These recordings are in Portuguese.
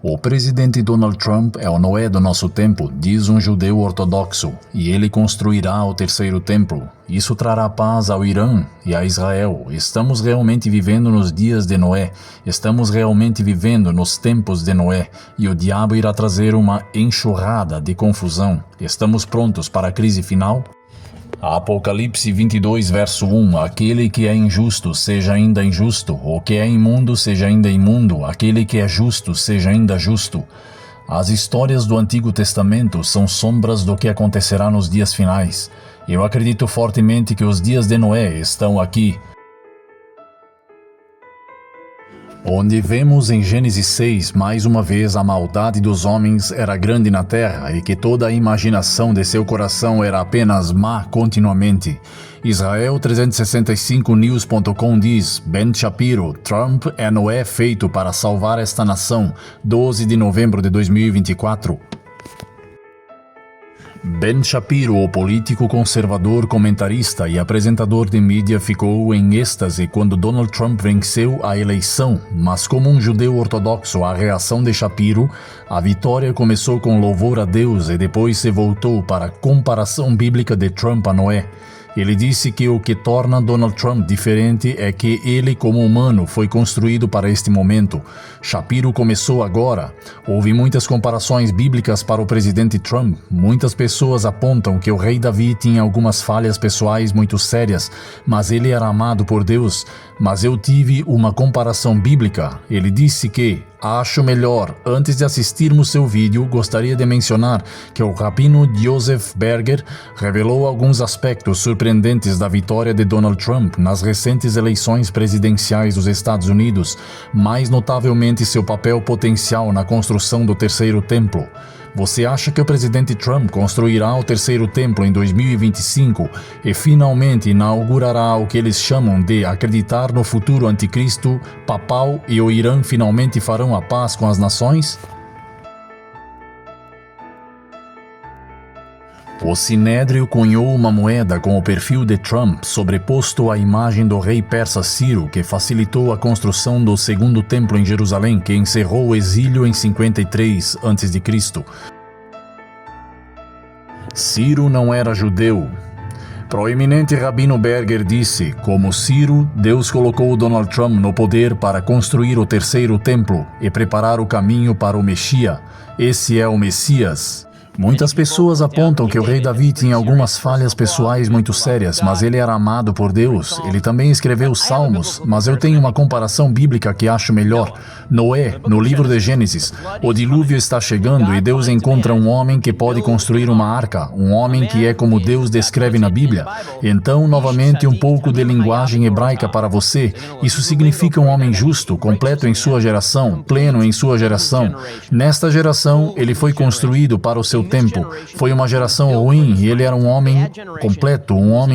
O presidente Donald Trump é o Noé do nosso tempo, diz um judeu ortodoxo, e ele construirá o terceiro templo. Isso trará paz ao Irã e a Israel. Estamos realmente vivendo nos dias de Noé. Estamos realmente vivendo nos tempos de Noé. E o diabo irá trazer uma enxurrada de confusão. Estamos prontos para a crise final? Apocalipse 22, verso 1. Aquele que é injusto, seja ainda injusto. O que é imundo, seja ainda imundo. Aquele que é justo, seja ainda justo. As histórias do Antigo Testamento são sombras do que acontecerá nos dias finais. Eu acredito fortemente que os dias de Noé estão aqui. Onde vemos em Gênesis 6, mais uma vez, a maldade dos homens era grande na terra e que toda a imaginação de seu coração era apenas má continuamente. Israel 365news.com diz: Ben Shapiro, Trump é Noé feito para salvar esta nação, 12 de novembro de 2024. Ben Shapiro, o político conservador, comentarista e apresentador de mídia, ficou em êxtase quando Donald Trump venceu a eleição, mas como um judeu ortodoxo, a reação de Shapiro, a vitória começou com louvor a Deus e depois se voltou para a comparação bíblica de Trump a Noé. Ele disse que o que torna Donald Trump diferente é que ele, como humano, foi construído para este momento. Shapiro começou agora. Houve muitas comparações bíblicas para o presidente Trump. Muitas pessoas apontam que o rei Davi tinha algumas falhas pessoais muito sérias, mas ele era amado por Deus. Mas eu tive uma comparação bíblica. Ele disse que: acho melhor, antes de assistirmos seu vídeo, gostaria de mencionar que o rabino Joseph Berger revelou alguns aspectos surpreendentes da vitória de Donald Trump nas recentes eleições presidenciais dos Estados Unidos, mais notavelmente seu papel potencial na construção do terceiro templo. Você acha que o presidente Trump construirá o terceiro templo em 2025 e finalmente inaugurará o que eles chamam de acreditar no futuro anticristo papal e o Irã finalmente farão a paz com as nações? O Sinédrio cunhou uma moeda com o perfil de Trump sobreposto à imagem do rei persa Ciro, que facilitou a construção do segundo templo em Jerusalém, que encerrou o exílio em 53 a.C. Ciro não era judeu. Proeminente rabino Berger disse: como Ciro, Deus colocou Donald Trump no poder para construir o terceiro templo e preparar o caminho para o Messias. Esse é o Messias. Muitas pessoas apontam que o rei Davi tinha algumas falhas pessoais muito sérias, mas ele era amado por Deus. Ele também escreveu Salmos, mas eu tenho uma comparação bíblica que acho melhor. Noé, no livro de Gênesis, o dilúvio está chegando e Deus encontra um homem que pode construir uma arca, um homem que é como Deus descreve na Bíblia. Então, novamente, um pouco de linguagem hebraica para você. Isso significa um homem justo, completo em sua geração, pleno em sua geração. Nesta geração, ele foi construído para o seu tempo. Foi uma geração ruim e ele era um homem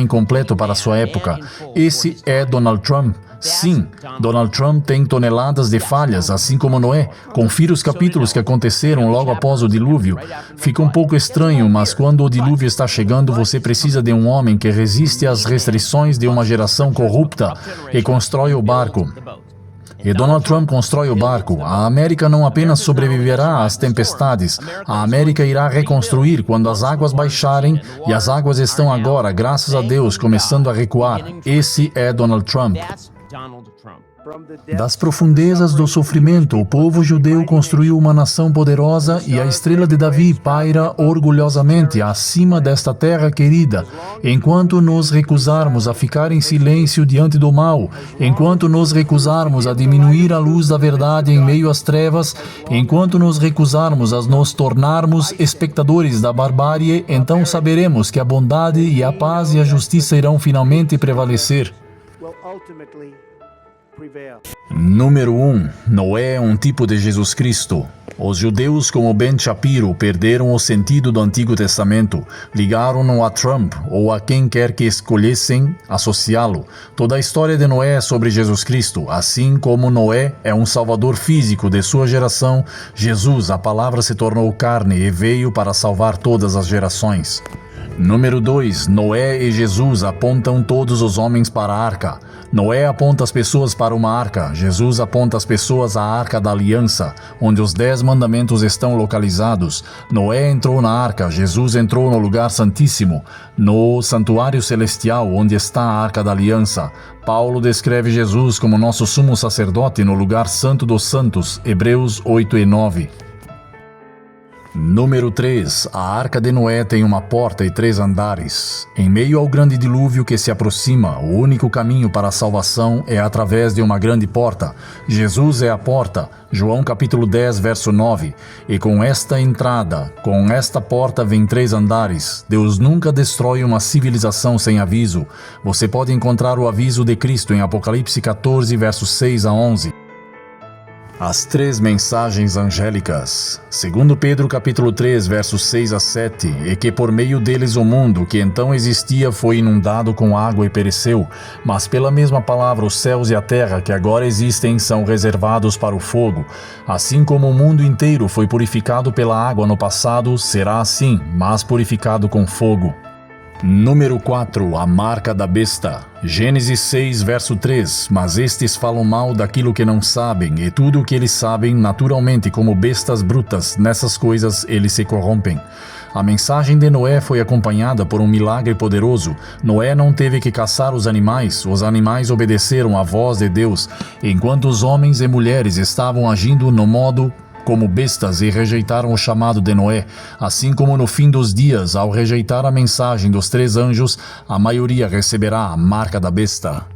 completo para sua época. Esse é Donald Trump. Sim, Donald Trump tem toneladas de falhas, assim como Noé. Confira os capítulos que aconteceram logo após o dilúvio. Fica um pouco estranho, mas quando o dilúvio está chegando, você precisa de um homem que resiste às restrições de uma geração corrupta e constrói o barco. E Donald Trump constrói o barco. A América não apenas sobreviverá às tempestades, a América irá reconstruir quando as águas baixarem, e as águas estão agora, graças a Deus, começando a recuar. Esse é Donald Trump. Das profundezas do sofrimento, o povo judeu construiu uma nação poderosa e a estrela de Davi paira orgulhosamente acima desta terra querida. Enquanto nos recusarmos a ficar em silêncio diante do mal, enquanto nos recusarmos a diminuir a luz da verdade em meio às trevas, enquanto nos recusarmos a nos tornarmos espectadores da barbárie, então saberemos que a bondade e a paz e a justiça irão finalmente prevalecer. Número 1. Noé é um tipo de Jesus Cristo. Os judeus, como Ben Shapiro, perderam o sentido do Antigo Testamento, ligaram-no a Trump ou a quem quer que escolhessem associá-lo. Toda a história de Noé é sobre Jesus Cristo. Assim como Noé é um salvador físico de sua geração, Jesus, a palavra, se tornou carne e veio para salvar todas as gerações. Número 2. Noé e Jesus apontam todos os homens para a arca. Noé aponta as pessoas para uma arca. Jesus aponta as pessoas à arca da aliança, onde os 10 mandamentos estão localizados. Noé entrou na arca. Jesus entrou no lugar santíssimo, no santuário celestial, onde está a arca da aliança. Paulo descreve Jesus como nosso sumo sacerdote no lugar santo dos santos. Hebreus 8:9. Número 3. A Arca de Noé tem uma porta e 3 andares. Em meio ao grande dilúvio que se aproxima, o único caminho para a salvação é através de uma grande porta. Jesus é a porta. João capítulo 10, verso 9. E com esta entrada, com esta porta vem 3 andares. Deus nunca destrói uma civilização sem aviso. Você pode encontrar o aviso de Cristo em Apocalipse 14, versos 6 a 11. As 3 mensagens angélicas. Segundo Pedro capítulo 3, versos 6 a 7, e que por meio deles o mundo, que então existia, foi inundado com água e pereceu, mas pela mesma palavra os céus e a terra que agora existem são reservados para o fogo. Assim como o mundo inteiro foi purificado pela água no passado, será assim, mas purificado com fogo. Número 4. A marca da besta. Gênesis 6, verso 3. Mas estes falam mal daquilo que não sabem, e tudo o que eles sabem, naturalmente, como bestas brutas, nessas coisas eles se corrompem. A mensagem de Noé foi acompanhada por um milagre poderoso. Noé não teve que caçar os animais obedeceram à voz de Deus, enquanto os homens e mulheres estavam agindo no modo como bestas e rejeitaram o chamado de Noé. Assim como no fim dos dias, ao rejeitar a mensagem dos 3 anjos, a maioria receberá a marca da besta.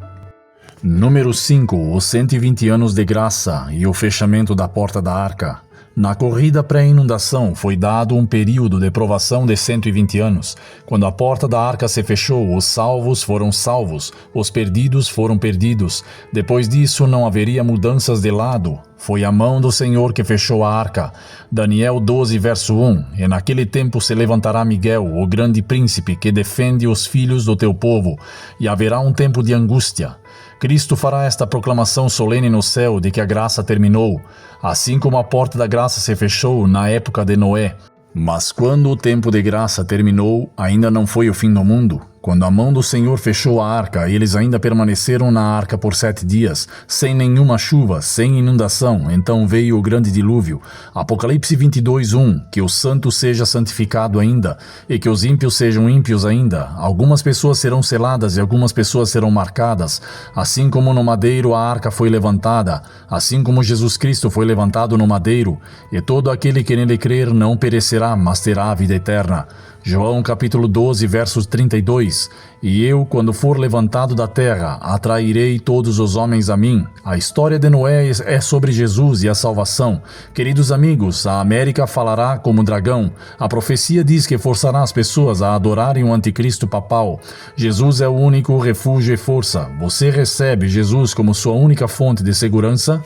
Número 5. Os 120 anos de graça e o fechamento da porta da arca. Na corrida pré-inundação foi dado um período de provação de 120 anos. Quando a porta da arca se fechou, os salvos foram salvos, os perdidos foram perdidos. Depois disso não haveria mudanças de lado. Foi a mão do Senhor que fechou a arca. Daniel 12, verso 1. E naquele tempo se levantará Miguel, o grande príncipe, que defende os filhos do teu povo, e haverá um tempo de angústia. Cristo fará esta proclamação solene no céu de que a graça terminou, assim como a porta da graça se fechou na época de Noé. Mas quando o tempo de graça terminou, ainda não foi o fim do mundo. Quando a mão do Senhor fechou a arca, eles ainda permaneceram na arca por 7 dias, sem nenhuma chuva, sem inundação. Então veio o grande dilúvio. Apocalipse 22, 1. Que o santo seja santificado ainda, e que os ímpios sejam ímpios ainda. Algumas pessoas serão seladas e algumas pessoas serão marcadas. Assim como no madeiro a arca foi levantada, assim como Jesus Cristo foi levantado no madeiro, e todo aquele que nele crer não perecerá, mas terá a vida eterna. João capítulo 12, versos 32. E eu, quando for levantado da terra, atrairei todos os homens a mim. A história de Noé é sobre Jesus e a salvação. Queridos amigos, a América falará como dragão. A profecia diz que forçará as pessoas a adorarem o anticristo papal. Jesus é o único refúgio e força. Você recebe Jesus como sua única fonte de segurança?